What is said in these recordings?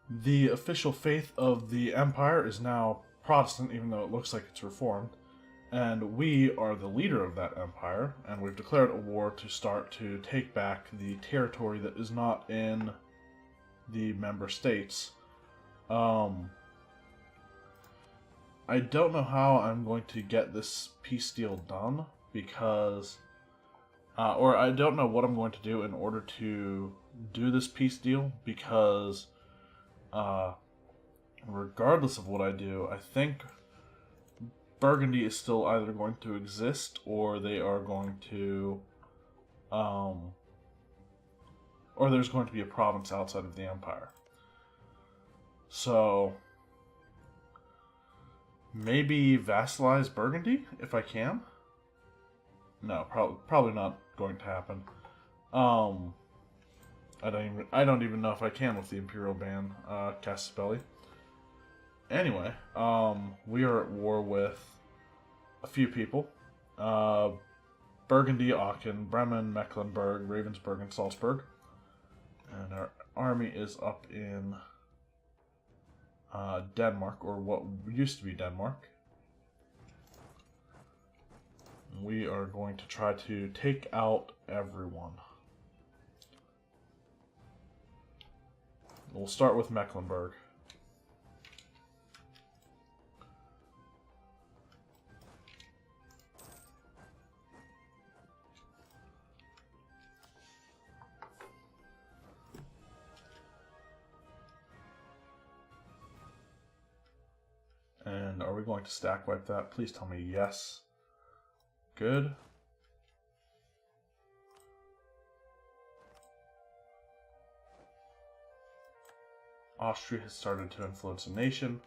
The official faith of the Empire is now Protestant, even though it looks like it's Reformed. And we are the leader of that empire, and we've declared a war to start to take back the territory that is not in the member states. I don't know how I'm going to get this peace deal done, because... or I don't know what I'm going to do in order to do this peace deal, because... regardless of what I do, I think Burgundy is still either going to exist, or they are going to, or there's going to be a province outside of the Empire. So, maybe vassalize Burgundy, if I can? No, probably not going to happen. I don't even know if I can with the Imperial ban, Castelli. Anyway, we are at war with a few people. Burgundy, Aachen, Bremen, Mecklenburg, Ravensburg, and Salzburg. And our army is up in Denmark, or what used to be Denmark. We are going to try to take out everyone. We'll start with Mecklenburg. And are we going to stack wipe that? Please tell me yes. Good. Austria has started to influence a nation.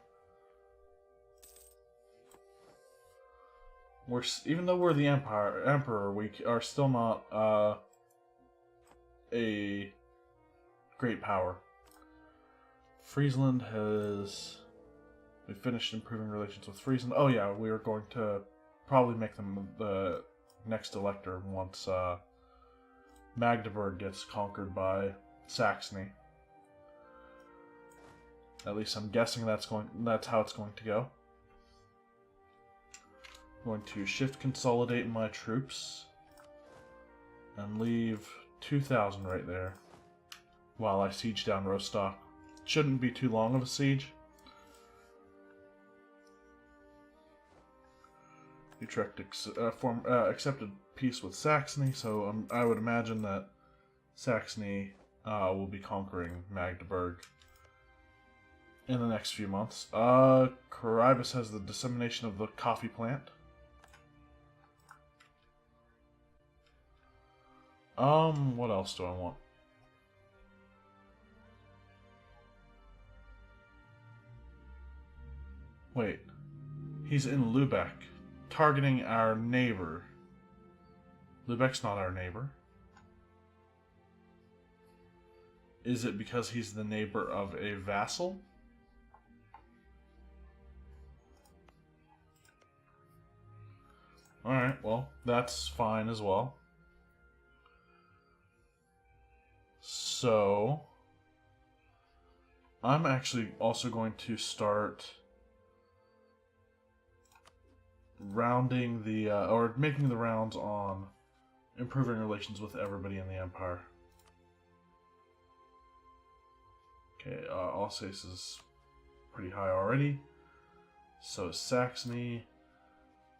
Even though we're the emperor, we are still not a great power. Friesland has... We finished improving relations with Friesland. Oh yeah, we are going to probably make them the next elector once Magdeburg gets conquered by Saxony. At least I'm guessing that's how it's going to go. I'm going to shift consolidate my troops and leave 2,000 right there while I siege down Rostock. Shouldn't be too long of a siege. Utrecht accepted peace with Saxony, so I would imagine that Saxony will be conquering Magdeburg in the next few months. Caribus has the dissemination of the coffee plant. What else do I want? Wait. He's in Lubeck, targeting our neighbor. Lubeck's not our neighbor. Is it because he's the neighbor of a vassal? Alright, well, that's fine as well. So, I'm actually also going to start rounding the, or making the rounds on improving relations with everybody in the Empire. Okay, Alsace is pretty high already. So is Saxony.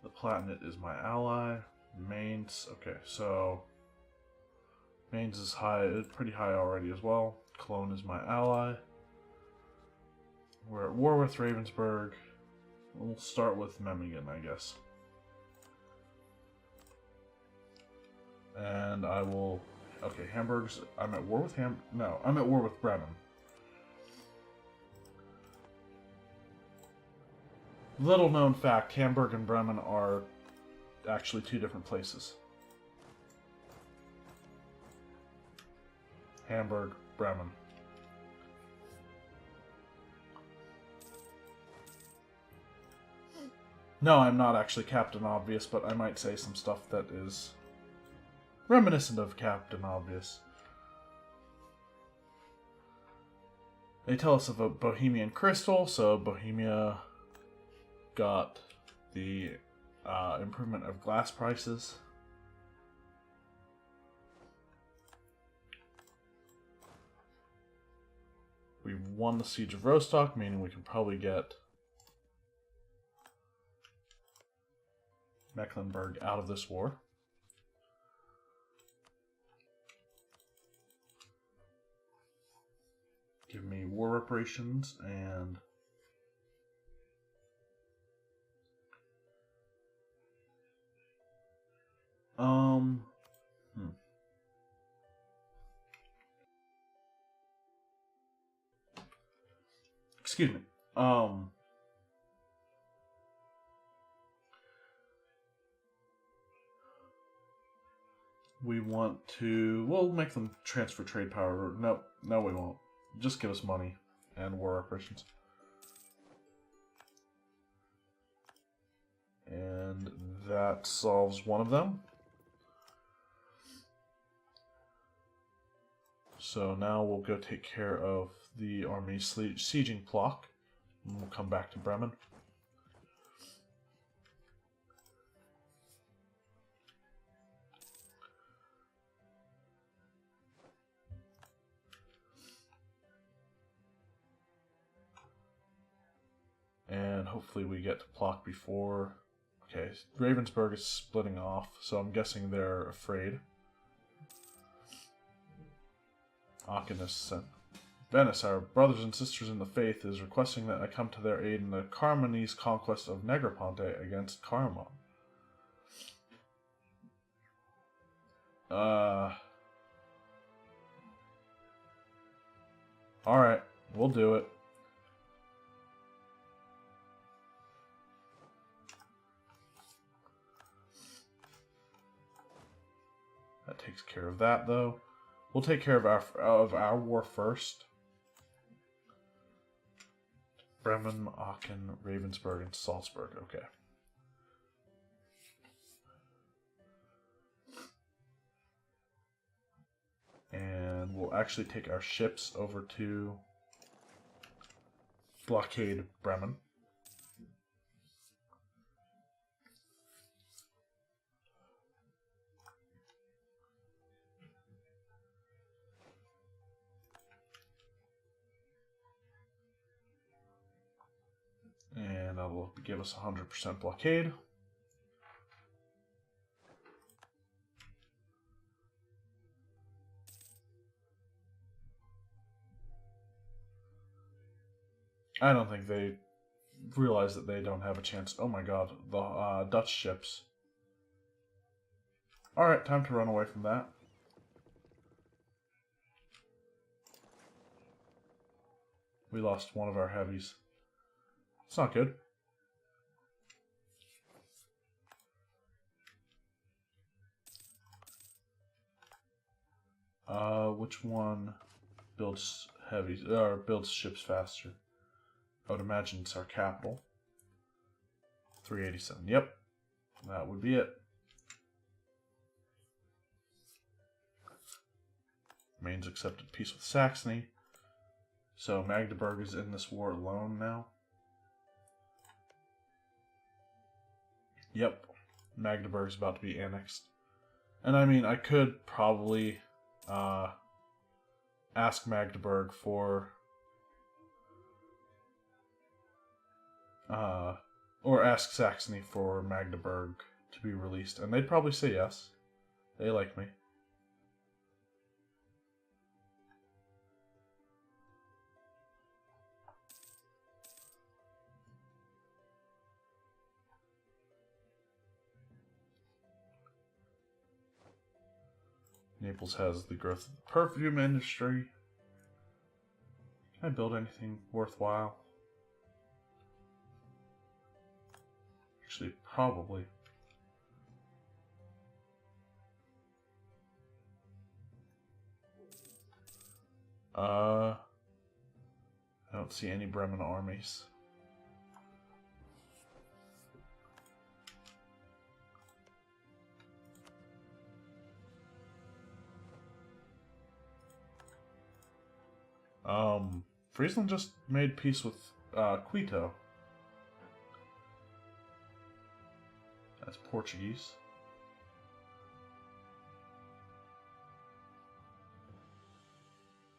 The Palatinate is my ally. Mainz, okay, so Mainz is pretty high already as well. Cologne is my ally. We're at war with Ravensburg. We'll start with Memmingen, I guess. And I will... Okay, Hamburg's... I'm at war with No, I'm at war with Bremen. Little known fact, Hamburg and Bremen are actually two different places. Hamburg, Bremen. No, I'm not actually Captain Obvious, but I might say some stuff that is reminiscent of Captain Obvious. They tell us of a Bohemian crystal, so Bohemia got the improvement of glass prices. We won the Siege of Rostock, meaning we can probably get Mecklenburg out of this war. Give me war reparations and excuse me. We want to, we'll make them transfer trade power. No, we won't. Just give us money and war reparations. And that solves one of them. So now we'll go take care of the army sieging Plock, and we'll come back to Bremen. And hopefully we get to Plock before... Okay, Ravensburg is splitting off, so I'm guessing they're afraid. Aachen is sent. Venice, our brothers and sisters in the faith, is requesting that I come to their aid in the Carmonese conquest of Negroponte against Caramon. Alright, we'll do it. That takes care of that, though. We'll take care of our war first. Bremen, Aachen, Ravensburg, and Salzburg. Okay. And we'll actually take our ships over to blockade Bremen. And that will give us 100% blockade. I don't think they realize that they don't have a chance. Oh my god, the Dutch ships. Alright, time to run away from that. We lost one of our heavies. It's not good. Which one builds heavies or builds ships faster? I would imagine it's our capital. 387. Yep, that would be it. Mainz accepted peace with Saxony. So Magdeburg is in this war alone now. Yep, Magdeburg's about to be annexed. And I mean, I could probably ask Magdeburg for... or ask Saxony for Magdeburg to be released. And they'd probably say yes. They like me. Naples has the growth of the perfume industry. Can I build anything worthwhile? Actually, probably. I don't see any Bremen armies. Friesland just made peace with Quito. That's Portuguese.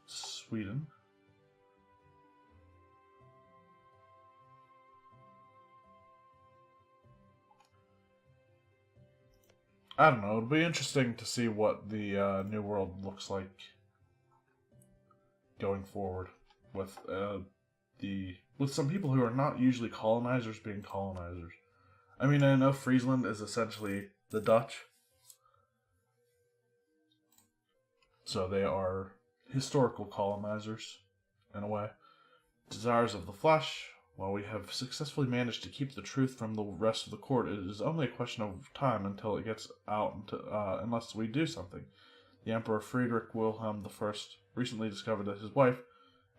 Sweden. I don't know. It'll be interesting to see what the New World looks like going forward with with some people who are not usually colonizers being colonizers. I mean, I know Friesland is essentially the Dutch, so they are historical colonizers in a way. Desires of the flesh. While we have successfully managed to keep the truth from the rest of the court, it is only a question of time until it gets out, unless we do something. The Emperor Friedrich Wilhelm I recently discovered that his wife,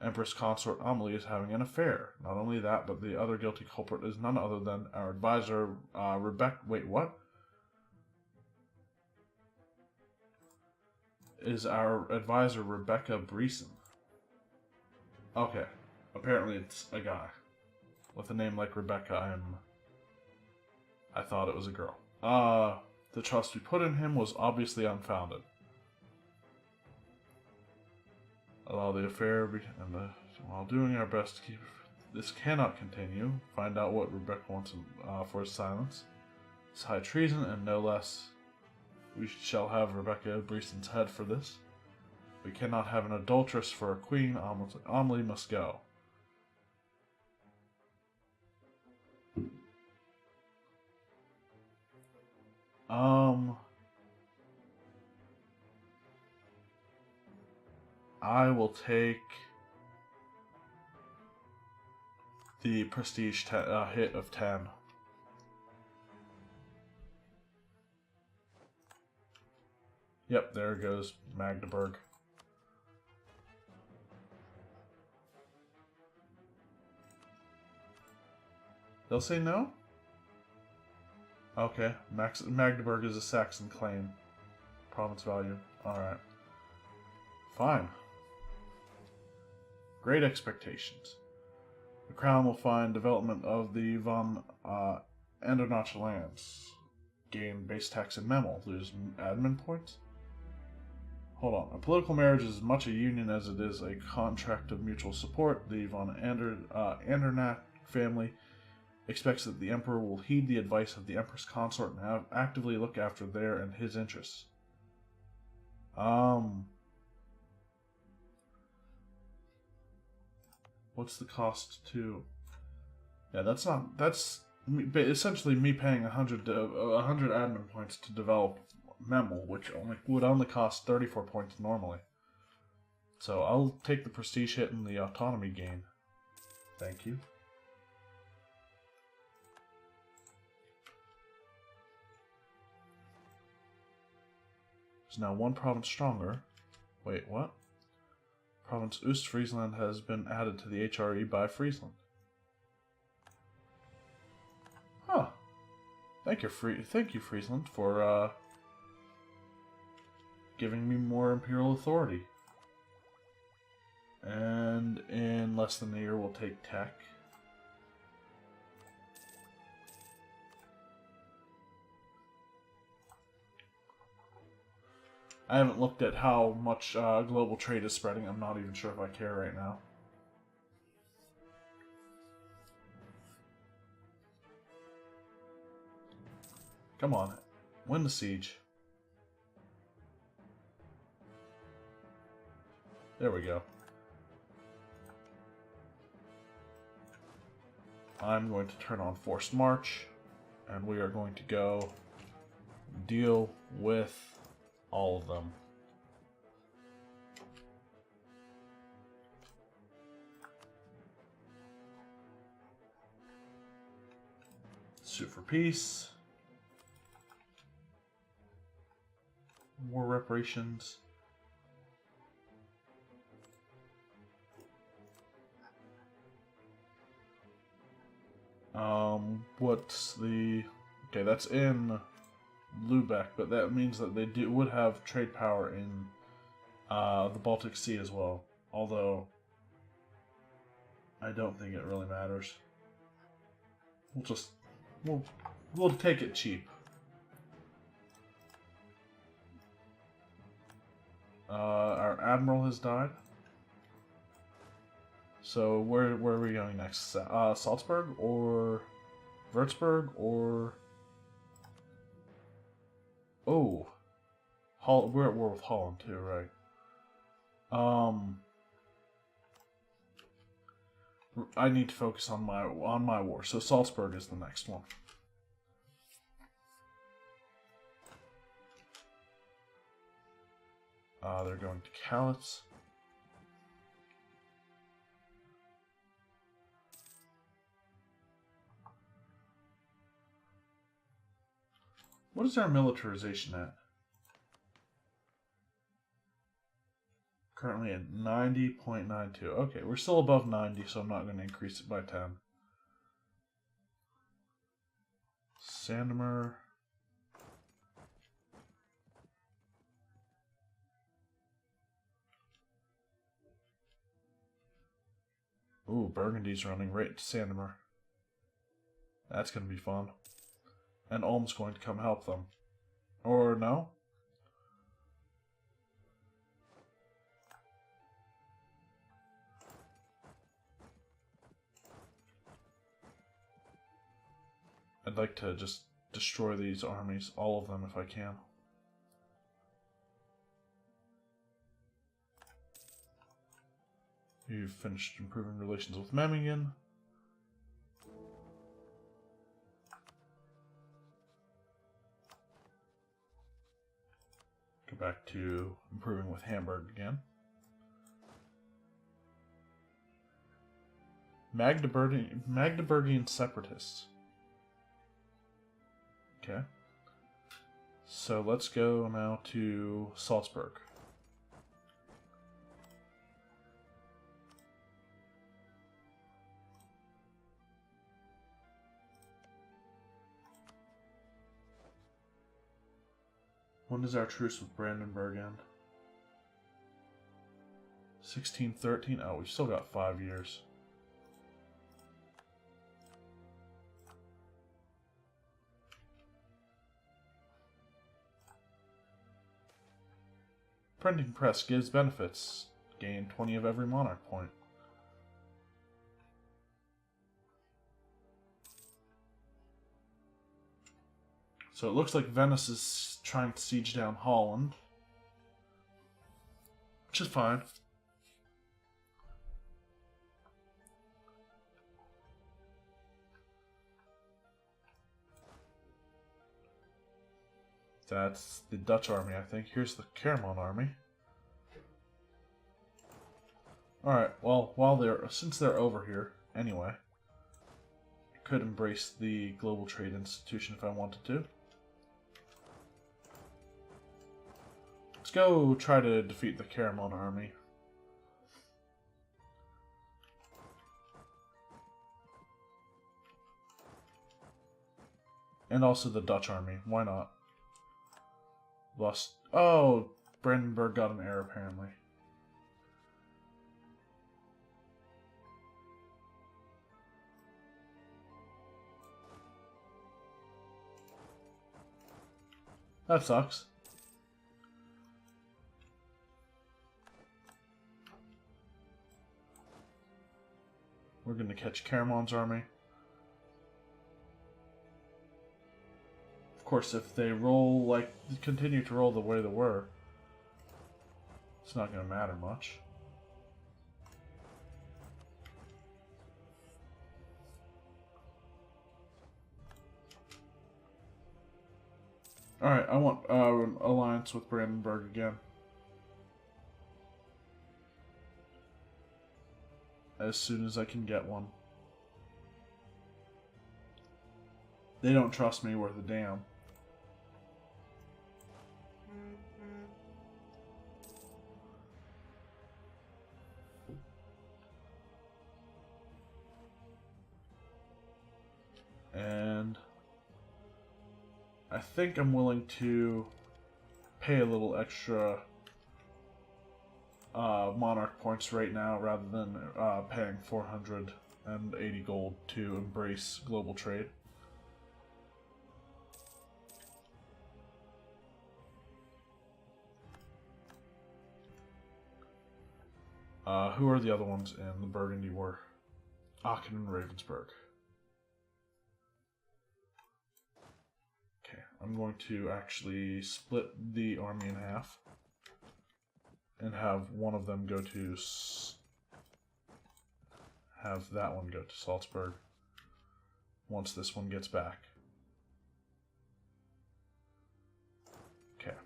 Empress Consort Amelie, is having an affair. Not only that, but the other guilty culprit is none other than our advisor, Rebecca. Wait, what? Is our advisor Rebecca Breeson? Okay, apparently it's a guy. With a name like Rebecca, I thought it was a girl. The trust we put in him was obviously unfounded. Allow the affair, while doing our best to keep this cannot continue. Find out what Rebecca wants for his silence. It's high treason, and no less. We shall have Rebecca Breeson's head for this. We cannot have an adulteress for a queen. Amelie must go. I will take the prestige hit of 10. Yep, there goes Magdeburg. They'll say no? Okay, Magdeburg is a Saxon claim. Province value. Alright. Fine. Great expectations. The crown will find development of the von Andernach lands. Gain base tax and memel. Lose admin points? Hold on. A political marriage is as much a union as it is a contract of mutual support. The von Andernach family expects that the Emperor will heed the advice of the Empress Consort and actively look after their and his interests. What's the cost to... Yeah, that's essentially me paying 100 admin points to develop Memel, which would only cost 34 points normally. So I'll take the prestige hit and the autonomy gain. Thank you. Is now one province stronger. Wait, what? Province Ostfriesland has been added to the HRE by Friesland. Huh. Thank you, Friesland, for giving me more imperial authority. And in less than a year, we'll take tech. I haven't looked at how much global trade is spreading. I'm not even sure if I care right now. Come on. Win the siege. There we go. I'm going to turn on Forced March, and we are going to go deal with all of them. Sue for peace. War reparations. What's the... Okay, that's in Lubeck, but that means that they would have trade power in the Baltic Sea as well. Although I don't think it really matters. We'll take it cheap. Our admiral has died. So where are we going next? Salzburg or Würzburg or we're at war with Holland too, right? I need to focus on my war. So Salzburg is the next one. They're going to Calitz. What is our militarization at? Currently at 90.92. Okay, we're still above 90, so I'm not going to increase it by 10. Sandemer. Ooh, Burgundy's running right to Sandemer. That's going to be fun. And Ulm's going to come help them. Or no? I'd like to just destroy these armies, all of them if I can. You've finished improving relations with Memmingen. Go back to improving with Hamburg again. Magdeburgian separatists. Okay. So let's go now to Salzburg. When does our truce with Brandenburg end? 1613? Oh, we've still got 5 years. Printing press gives benefits. Gain 20 of every monarch point. So it looks like Venice is trying to siege down Holland. Which is fine. That's the Dutch army, I think. Here's the Caramon army. Alright, well, since they're over here, anyway, I could embrace the global trade institution if I wanted to. Let's go try to defeat the Caramon army. And also the Dutch army. Why not? Lost. Oh, Brandenburg got an heir apparently. That sucks. We're going to catch Caramon's army. Of course, if they continue to roll the way they were, it's not going to matter much. Alright, I want an alliance with Brandenburg again. As soon as I can get one. They don't trust me worth a damn. And I think I'm willing to pay a little extra monarch points right now rather than paying 480 gold to embrace global trade. Who are the other ones in the Burgundy War? Aachen and Ravensburg. Okay, I'm going to actually split the army in half and have one of them go to... have that one go to Salzburg once this one gets back. Okay.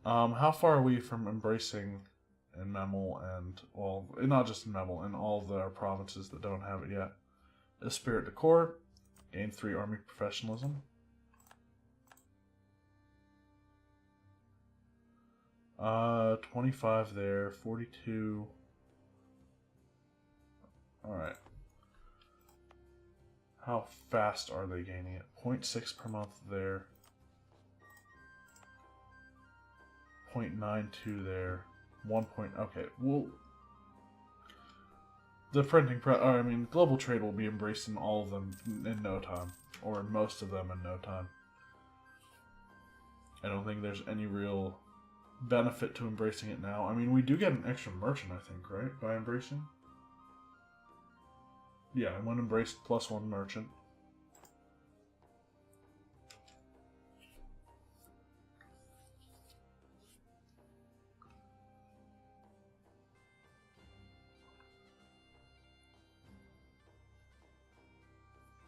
How far are we from embracing in Memel and, well, not just in Memel, in all of the provinces that don't have it yet? Esprit de Corps, gain 3 army professionalism. Uh, 25 there, 42. Alright. How fast are they gaining it? 0.6 per month there. 0.92 there. 1 point. Okay, well, the printing I mean, global trade will be embraced in all of them in no time, or in most of them in no time. I don't think there's any real benefit to embracing it now. I mean, we do get an extra merchant, I think, right, by embracing? Yeah, when embraced, +1 merchant.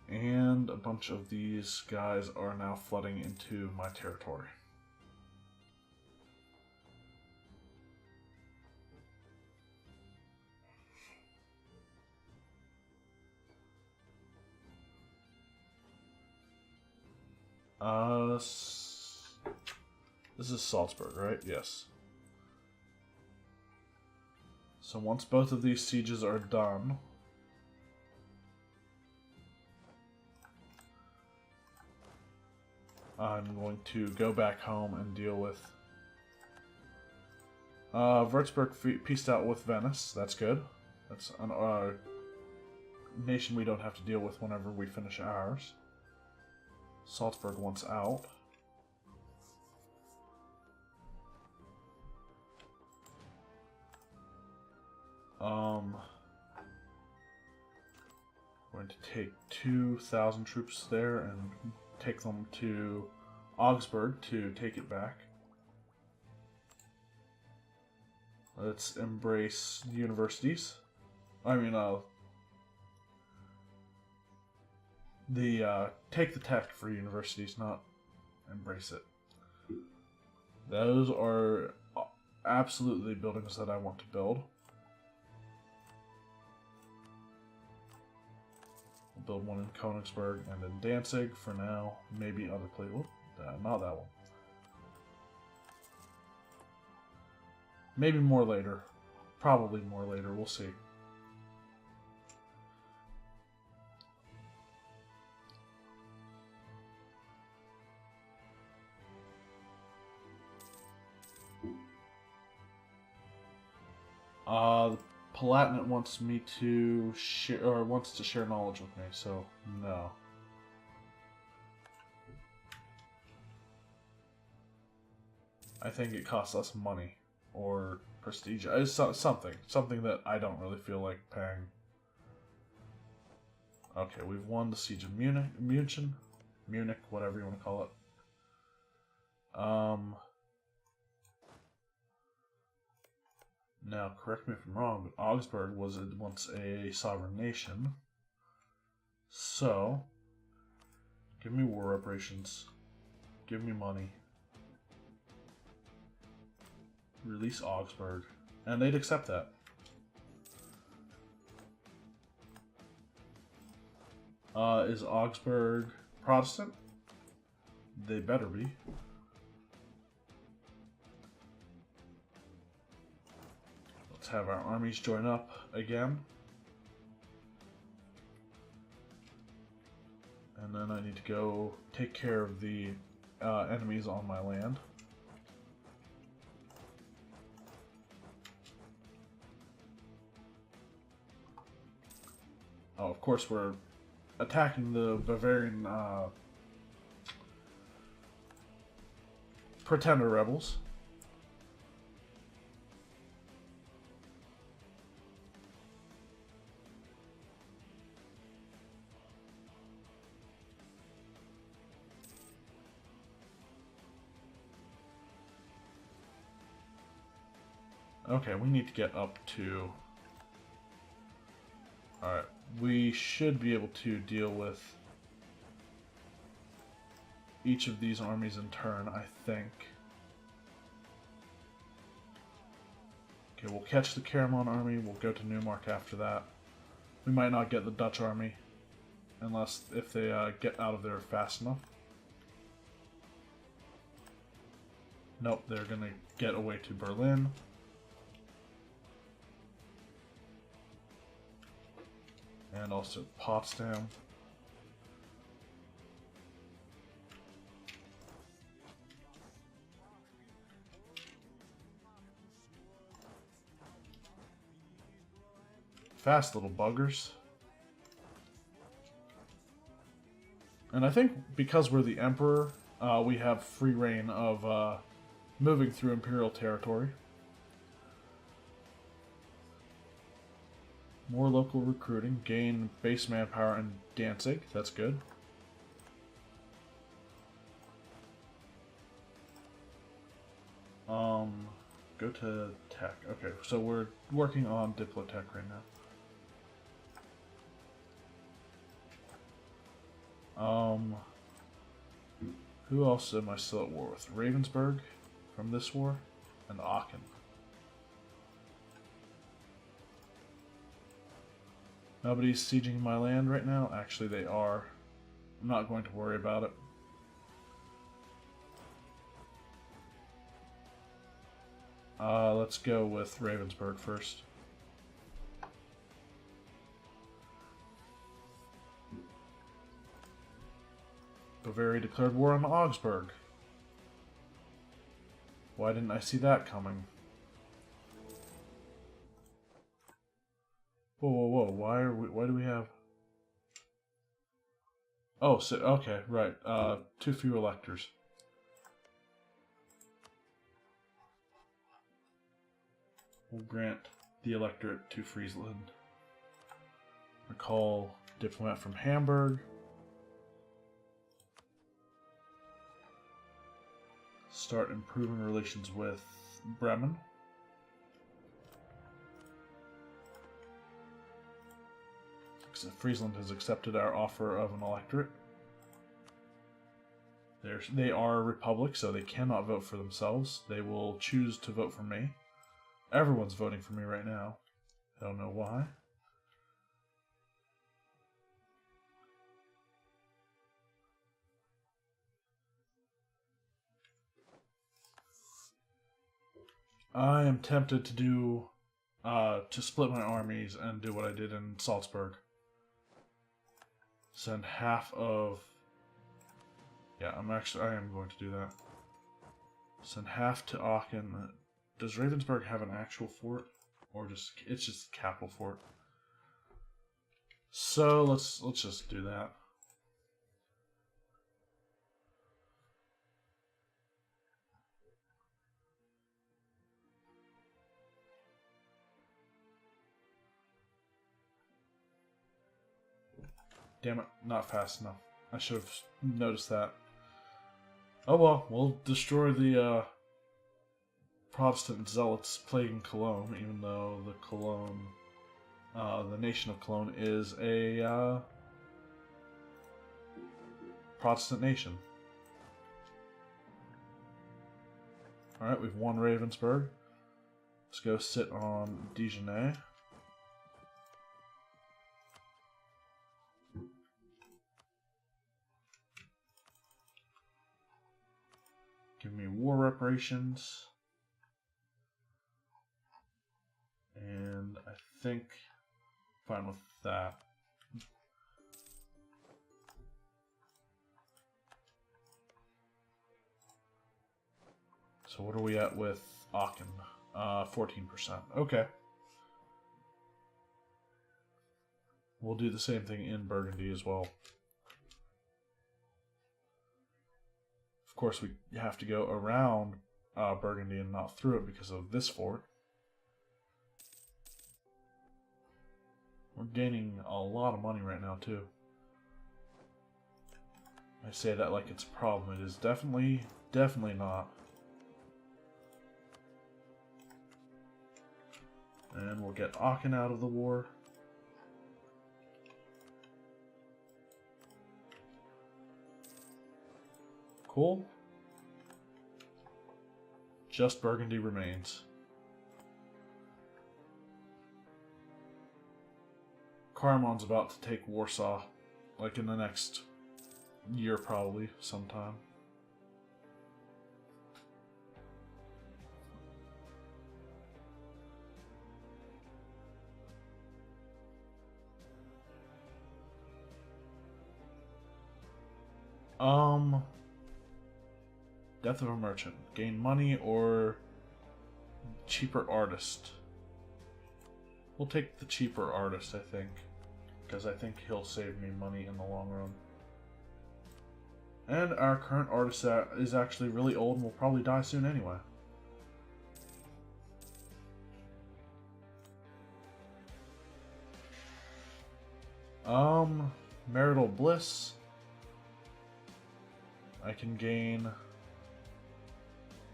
And a bunch of these guys are now flooding into my territory. This is Salzburg, right? Yes. So once both of these sieges are done, I'm going to go back home and deal with... Würzburg peaced out with Venice. That's good. That's a nation we don't have to deal with whenever we finish ours. Salzburg wants out. Going to take 2,000 troops there and take them to Augsburg to take it back. Let's embrace universities. I mean, take the tech for universities, not embrace it. Those are absolutely buildings that I want to build. Build one in Königsberg and in Danzig for now. Maybe other places. Not that one. Maybe more later. Probably more later. We'll see. The Palatinate wants me to share, or wants to share knowledge with me, so no. I think it costs us money or prestige. It's something that I don't really feel like paying. Okay, we've won the siege of Munich, whatever you want to call it. Now, correct me if I'm wrong, but Augsburg was once a sovereign nation. So, give me war reparations. Give me money. Release Augsburg. And they'd accept that. Is Augsburg Protestant? They better be. Let's have our armies join up again. And then I need to go take care of the enemies on my land. Oh, of course we're attacking the Bavarian pretender rebels. Okay, we need to get up to... Alright, we should be able to deal with each of these armies in turn, I think. Okay, we'll catch the Caramon army, we'll go to Newmark after that. We might not get the Dutch army, if they get out of there fast enough. Nope, they're gonna get away to Berlin. And also Potsdam. Fast little buggers. And I think because we're the Emperor, we have free reign of moving through Imperial territory. More local recruiting, gain base manpower in Danzig, that's good. Go to tech. Okay, so we're working on Diplotech right now. Who else am I still at war with? Ravensburg from this war, and Aachen. Nobody's sieging my land right now. Actually, they are. I'm not going to worry about it. Let's go with Ravensburg first. Bavaria declared war on Augsburg. Why didn't I see that coming? Whoa, whoa, whoa! Why do we have? Oh, so okay, right. Too few electors. We'll grant the electorate to Friesland. Recall diplomat from Hamburg. Start improving relations with Bremen. Friesland has accepted our offer of an electorate. They are a republic, so they cannot vote for themselves. They will choose to vote for me. Everyone's voting for me right now. I don't know why. I am tempted to do to split my armies and do what I did in Salzburg. Send half of... Yeah, I am going to do that. Send half to Aachen. Does Ravensburg have an actual fort? Or it's just a capital fort? So let's just do that. Damn it, not fast enough. I should have noticed that. Oh well, we'll destroy the Protestant zealots plaguing Cologne, even though the nation of Cologne is a Protestant nation. Alright, we've won Ravensburg. Let's go sit on Dijonais. Give me war reparations. think fine with that. So what are we at with Aachen? 14%. Okay. We'll do the same thing in Burgundy as well. Of course, we have to go around Burgundy and not through it because of this fort. We're gaining a lot of money right now, too. I say that like it's a problem. It is definitely not. And we'll get Aachen out of the war. Cool. Just Burgundy remains. Karaman's about to take Warsaw, like in the next year probably, sometime. Death of a merchant. Gain money or cheaper artist. We'll take the cheaper artist, I think. Because I think he'll save me money in the long run. And our current artist is actually really old and will probably die soon anyway. Marital bliss. I can gain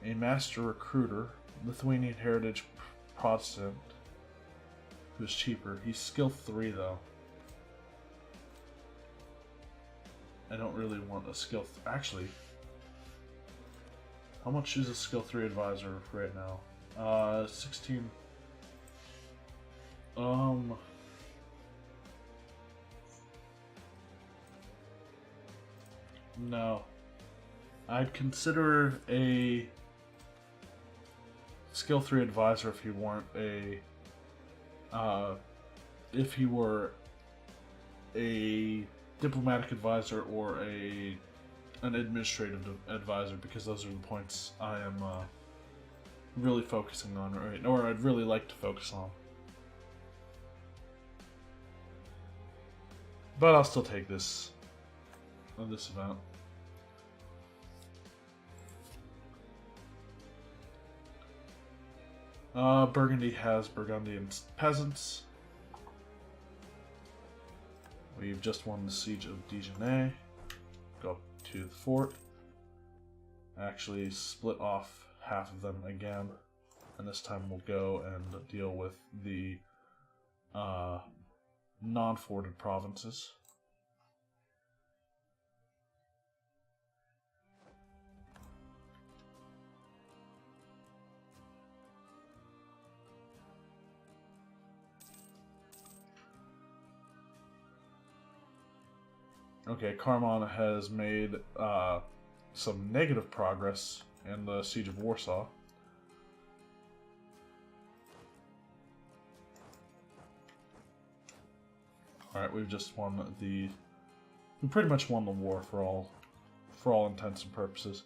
a master recruiter, Lithuanian heritage Protestant, who's cheaper. He's skill 3 though. I don't really want a skill. Actually, how much is a skill 3 advisor right now? 16. No. I'd consider a skill 3 advisor if he weren't a if he were a diplomatic advisor or an administrative advisor, because those are the points I am really focusing on, right? Or I'd really like to focus on. But I'll still take this on this event. Burgundy has Burgundian peasants. We've just won the siege of Dijonais. Go up to the fort. Actually split off half of them again. And this time we'll go and deal with the non-forted provinces. Okay, Karaman has made some negative progress in the Siege of Warsaw. Alright, we've just won the... We pretty much won the war for all intents and purposes.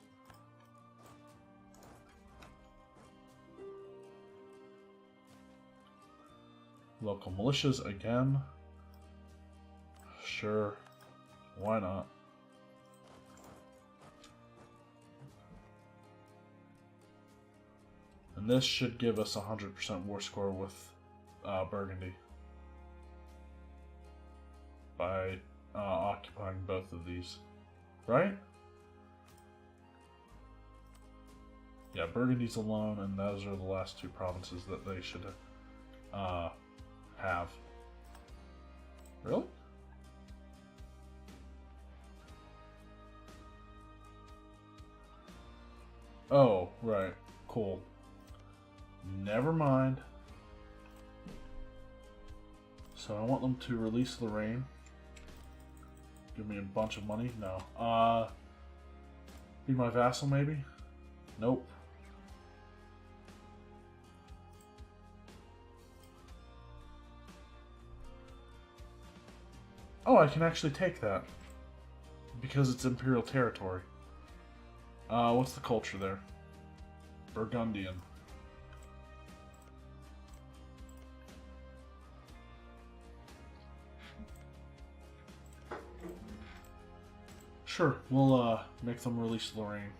Local militias again. Sure. Why not? And this should give us a 100% war score with Burgundy by occupying both of these, right? Yeah, Burgundy's alone, and those are the last two provinces that they should have. Really? Oh, right. Cool. Never mind. So I want them to release Lorraine. Give me a bunch of money? No. Be my vassal, maybe? Nope. Oh, I can actually take that. Because it's Imperial territory. What's the culture there? Burgundian. Sure, we'll make them release Lorraine.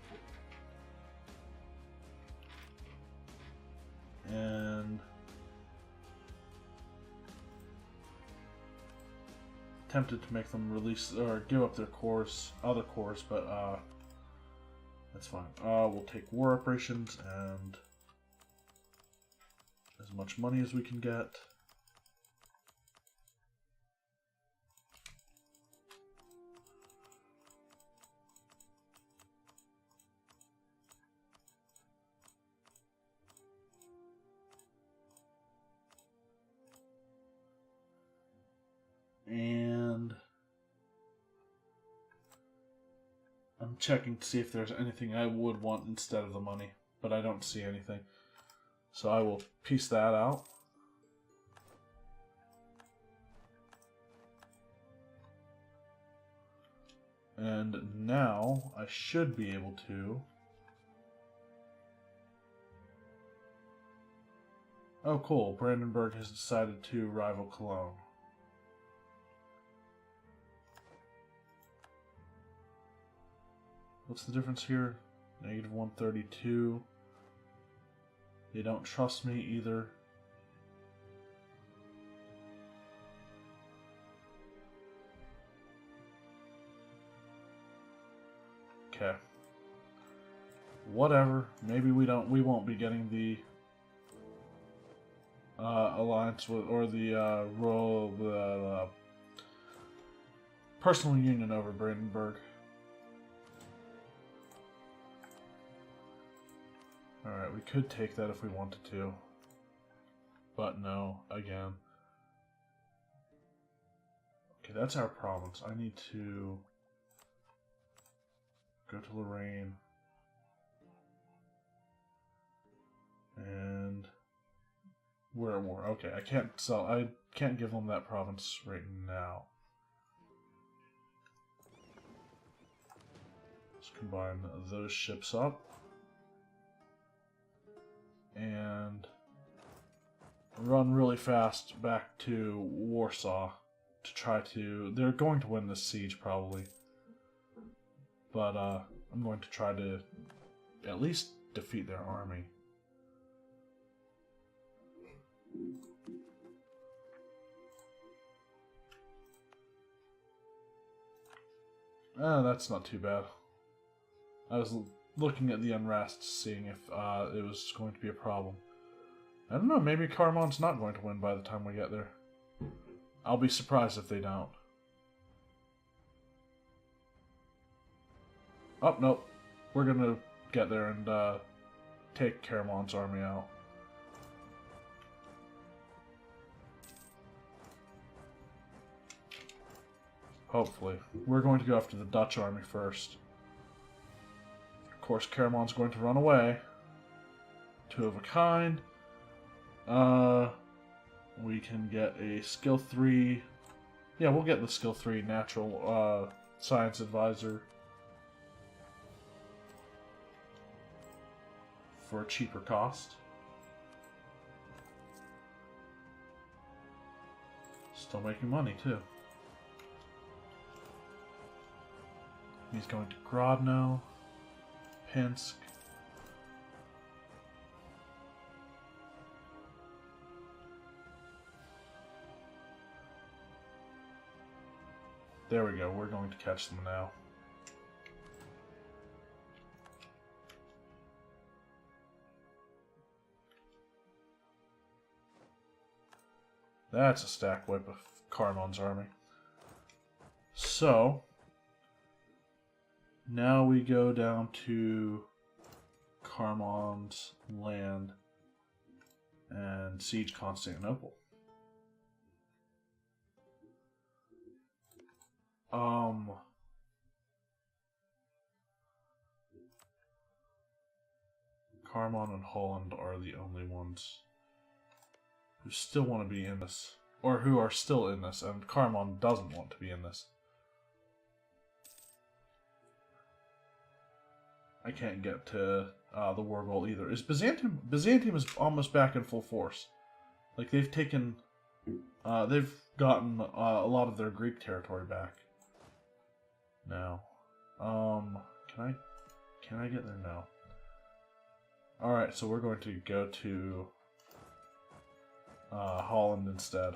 And tempted to make them release or give up their other cores, but that's fine. We'll take war operations and as much money as we can get. And I'm checking to see if there's anything I would want instead of the money, but I don't see anything. So I will piece that out. And now I should be able to... Oh cool, Brandenburg has decided to rival Cologne. What's the difference here? Negative 132. They don't trust me either. Okay. Whatever. Maybe we won't be getting the alliance with, or the royal personal union over Brandenburg. Alright, we could take that if we wanted to. But no, again. Okay, that's our province. I need to go to Lorraine. And where more? Okay, I can't give them that province right now. Let's combine those ships up. And run really fast back to Warsaw to try to... They're going to win this siege, probably. But I'm going to try to at least defeat their army. That's not too bad. I was looking at the unrest, seeing if it was going to be a problem. I don't know, maybe Carmon's not going to win by the time we get there. I'll be surprised if they don't. Oh, nope. We're gonna get there and take Caramon's army out. Hopefully. We're going to go after the Dutch army first. Of course, Caramon's going to run away. Two of a kind. We can get a skill 3. Yeah, we'll get the skill 3 natural science advisor for a cheaper cost. Still making money too. He's going to Grodno, Pinsk. There we go, we're going to catch them now. That's a stack whip of Carmon's army. So, now we go down to Carmon's land and siege Constantinople. Carmon and Holland are the only ones who still want to be in this. or who are still in this, and Carmon doesn't want to be in this. I can't get to the war goal either. Is Byzantium? Byzantium is almost back in full force. Like they've taken, they've gotten a lot of their Greek territory back. Now, can I get there now? All right, so we're going to go to Holland instead.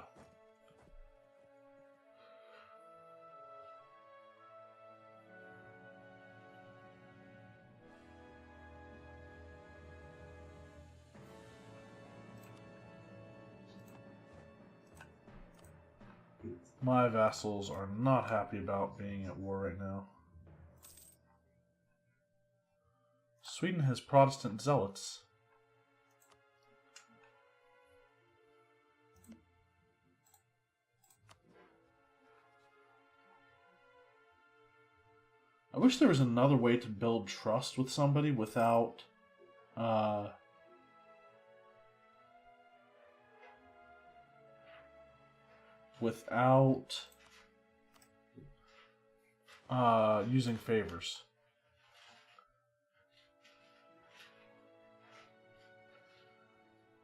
My vassals are not happy about being at war right now. Sweden has Protestant zealots. I wish there was another way to build trust with somebody without using favors.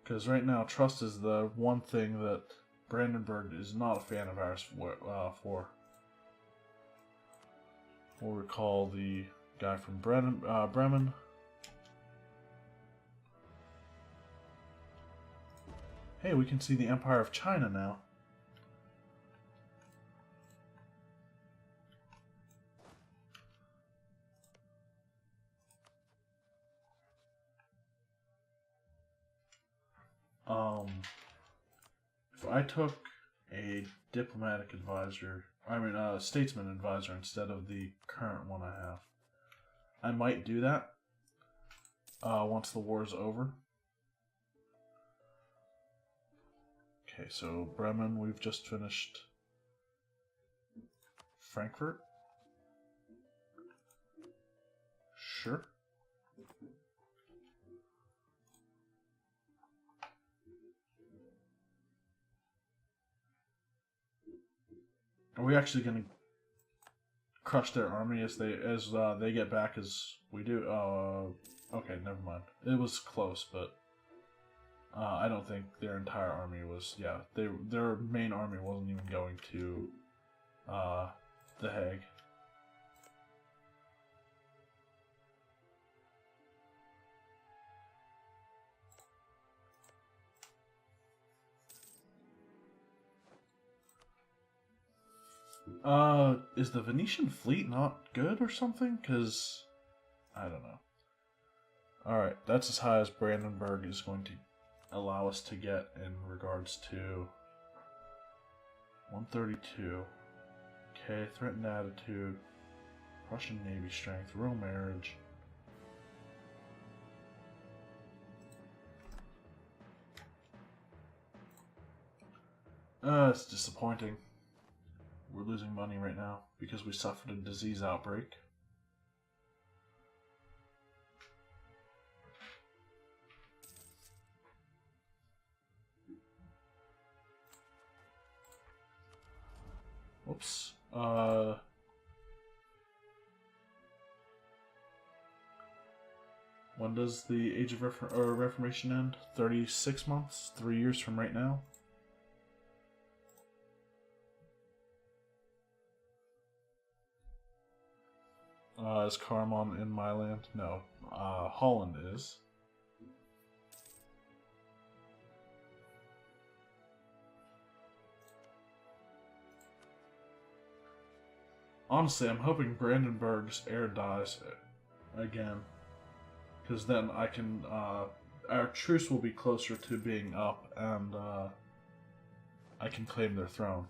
Because right now, trust is the one thing that Brandenburg is not a fan of ours for. We'll recall the guy from Bremen. Hey, we can see the Empire of China now. If I took a diplomatic advisor, a statesman advisor instead of the current one I have, I might do that once the war is over. Okay, so Bremen, we've just finished. Frankfurt? Sure. Are we actually going to crush their army as they get back as we do? Okay, never mind. It was close, but I don't think their entire army was. Yeah, their main army wasn't even going to The Hague. Is the Venetian fleet not good or something? Because, I don't know. Alright, that's as high as Brandenburg is going to allow us to get in regards to 132. Okay, threatened attitude, Prussian Navy strength, royal marriage. It's disappointing. We're losing money right now because we suffered a disease outbreak. Whoops. When does the Age of Reformation end? 36 months? 3 years from right now? Is Carmon in my land? No. Holland is. Honestly, I'm hoping Brandenburg's heir dies again. Because then I can, our truce will be closer to being up, and I can claim their throne.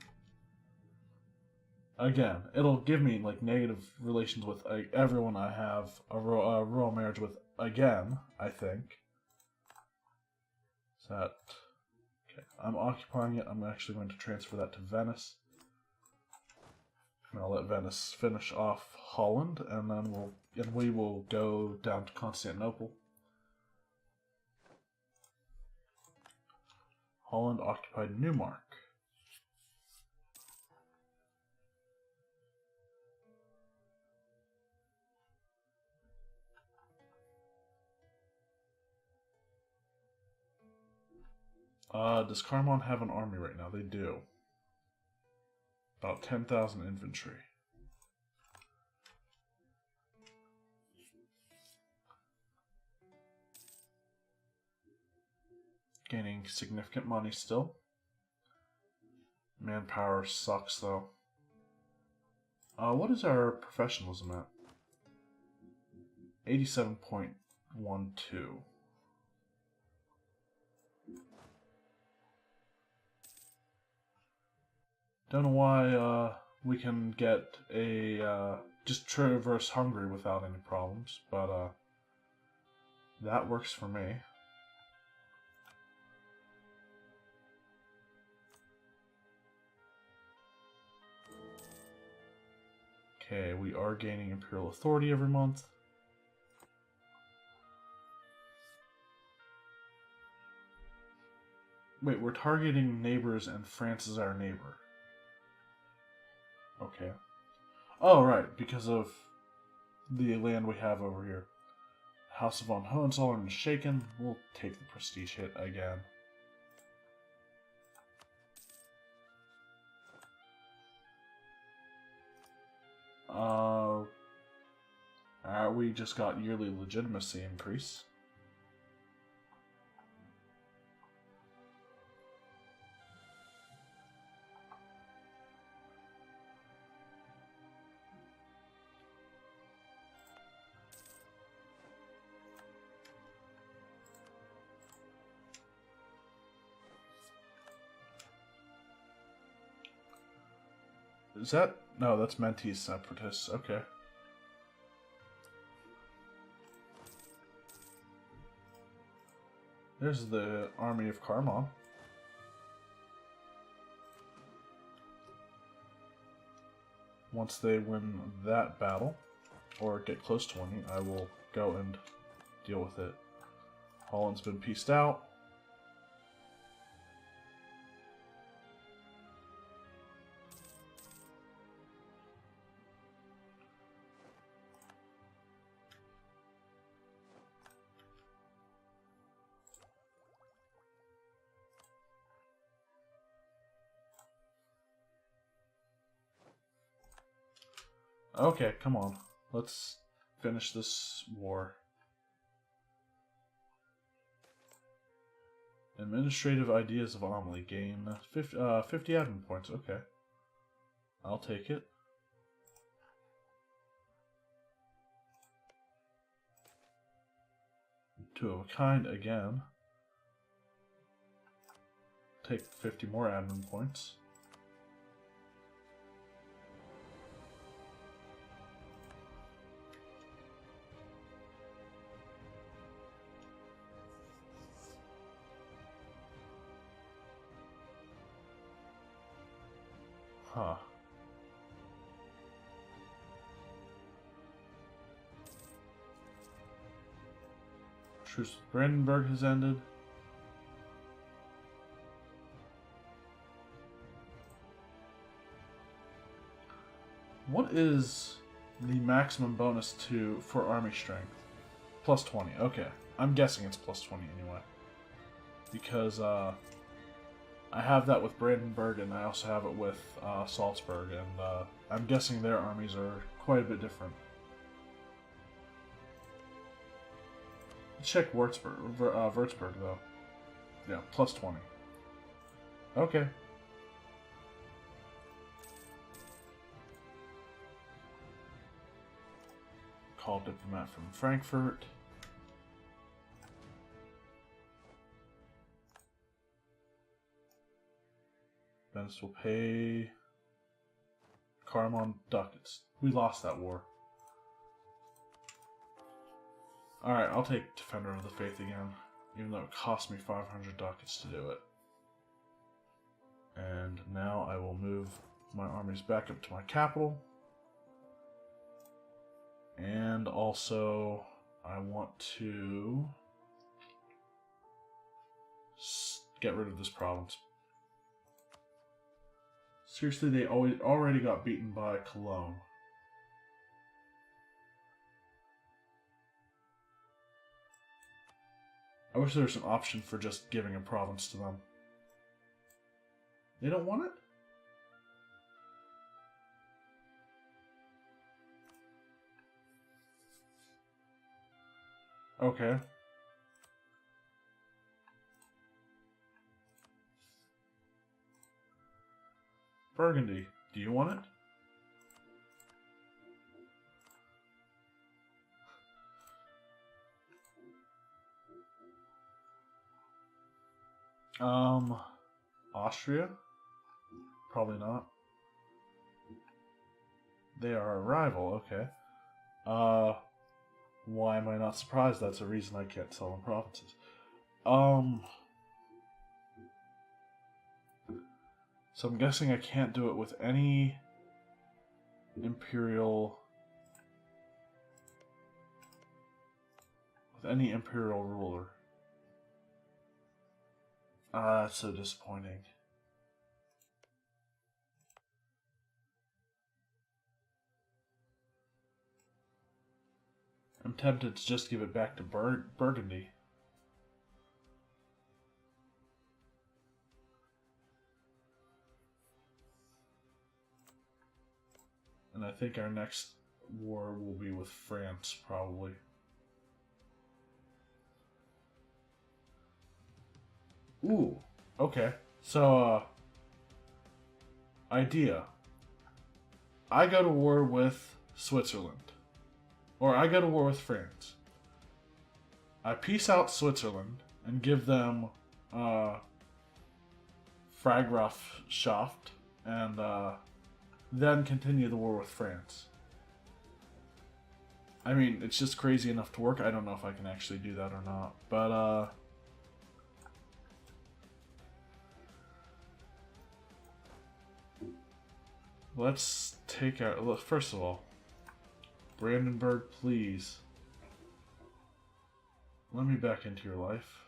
Again, it'll give me, like, negative relations with everyone I have a royal marriage with again, I think. Is that... Okay, I'm occupying it. I'm actually going to transfer that to Venice. And I'll let Venice finish off Holland, and then we will go down to Constantinople. Holland occupied Neumark. Does Carmon have an army right now? They do. About 10,000 infantry. Gaining significant money still. Manpower sucks though. What is our professionalism at? 87.12. Don't know why we can get a just traverse Hungary without any problems, but that works for me. Okay, we are gaining imperial authority every month. Wait, we're targeting neighbors and France is our neighbor. Okay. Oh, right, because of the land we have over here. House of von Hohenzollern is shaken. We'll take the prestige hit again. We just got yearly legitimacy increase. Is that... No, that's Mentee's separatists. Okay. There's the army of Carmon. Once they win that battle, or get close to winning, I will go and deal with it. Holland's been pieced out. Okay, come on. Let's finish this war. Administrative ideas of Amelie gain 50 admin points. Okay. I'll take it. Two of a kind again. Take 50 more admin points. Huh. Truce with Brandenburg has ended. What is the maximum bonus for army strength? Plus 20. Okay. I'm guessing it's plus 20 anyway. Because I have that with Brandenburg, and I also have it with Salzburg, and I'm guessing their armies are quite a bit different. Let's check Würzburg, though. Yeah, plus 20. Okay. Call diplomat from Frankfurt. Venice will pay Carmon ducats. We lost that war. Alright, I'll take Defender of the Faith again, even though it cost me 500 ducats to do it. And now I will move my armies back up to my capital. And also, I want to get rid of this province. Seriously, they already got beaten by Cologne. I wish there was an option for just giving a province to them. They don't want it? Okay. Burgundy, do you want it? Austria? Probably not. They are a rival, okay. Why am I not surprised? That's a reason I can't sell them provinces. So I'm guessing I can't do it with any imperial ruler. That's so disappointing. I'm tempted to just give it back to Burgundy. And I think our next war will be with France, probably. Ooh, okay. So, idea. I go to war with Switzerland. Or I go to war with France. I peace out Switzerland and give them Fragrafschaft and then continue the war with France. I mean, it's just crazy enough to work. I don't know if I can actually do that or not. But, let's take out... Look, first of all, Brandenburg, please. Let me back into your life.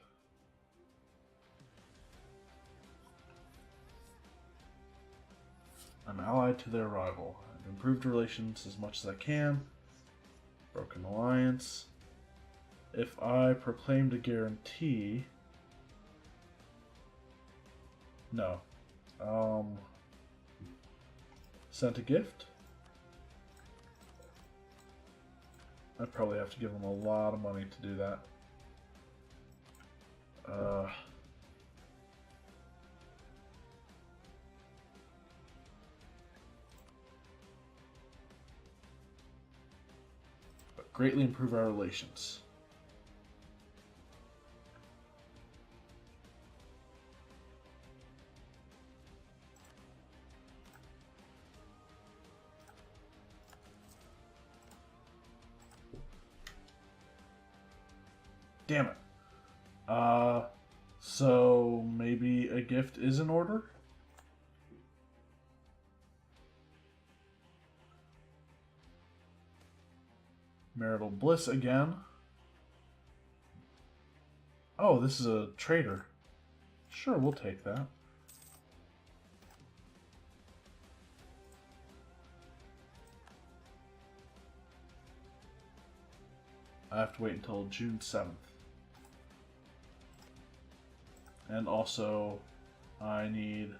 I'm allied to their rival. I've improved relations as much as I can. Broken alliance. If I proclaimed a guarantee... No. Sent a gift? I'd probably have to give them a lot of money to do that. But greatly improve our relations. Damn it. So maybe a gift is in order? Marital bliss again. Oh, this is a trader. Sure, we'll take that. I have to wait until June 7th. And also, I need...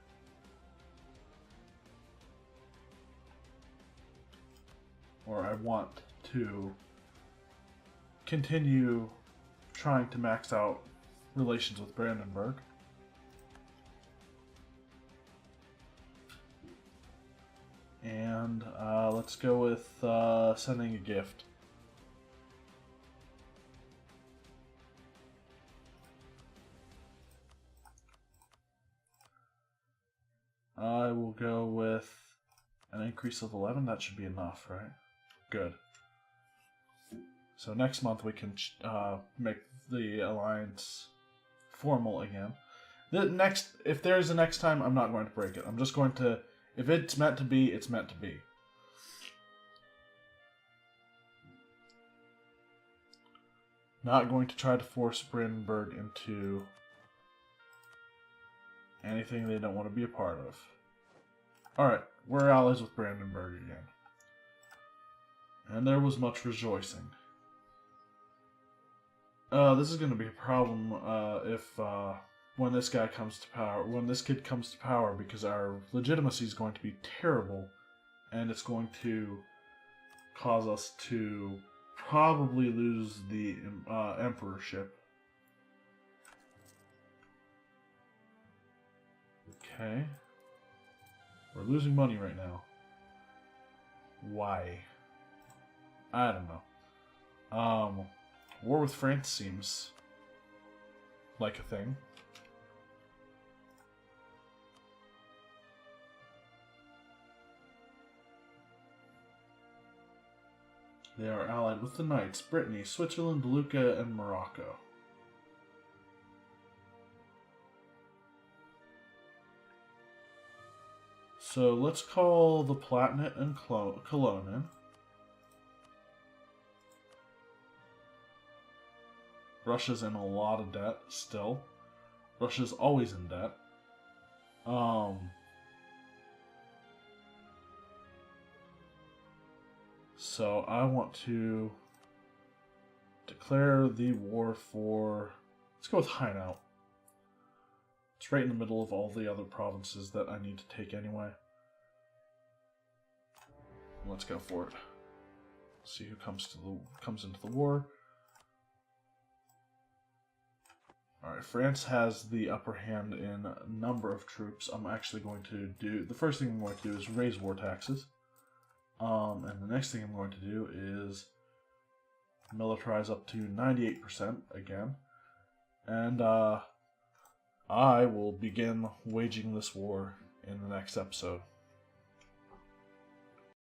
or I want to continue trying to max out relations with Brandenburg. And let's go with sending a gift. I will go with an increase of 11. That should be enough, right? Good. So next month we can make the alliance formal again. If there's a next time, I'm not going to break it. I'm just going to, if it's meant to be, it's meant to be. Not going to try to force Brandenburg into anything they don't want to be a part of. Alright, we're allies with Brandenburg again. And there was much rejoicing. This is going to be a problem if when this guy comes to power, when this kid comes to power, because our legitimacy is going to be terrible, and it's going to cause us to probably lose the emperorship. Okay. We're losing money right now. Why? I don't know. War with France seems like a thing. They are allied with the Knights, Brittany, Switzerland, Lucca, and Morocco. So let's call the Palatinate and Cologne in. Russia's in a lot of debt still. Russia's always in debt. So I want to declare the war for... Let's go with Hainaut. It's right in the middle of all the other provinces that I need to take anyway. Let's go for it. See who comes into the war. Alright, France has the upper hand in a number of troops. I'm actually going to do... The first thing I'm going to do is raise war taxes. And the next thing I'm going to do is militarize up to 98% again. And I will begin waging this war in the next episode.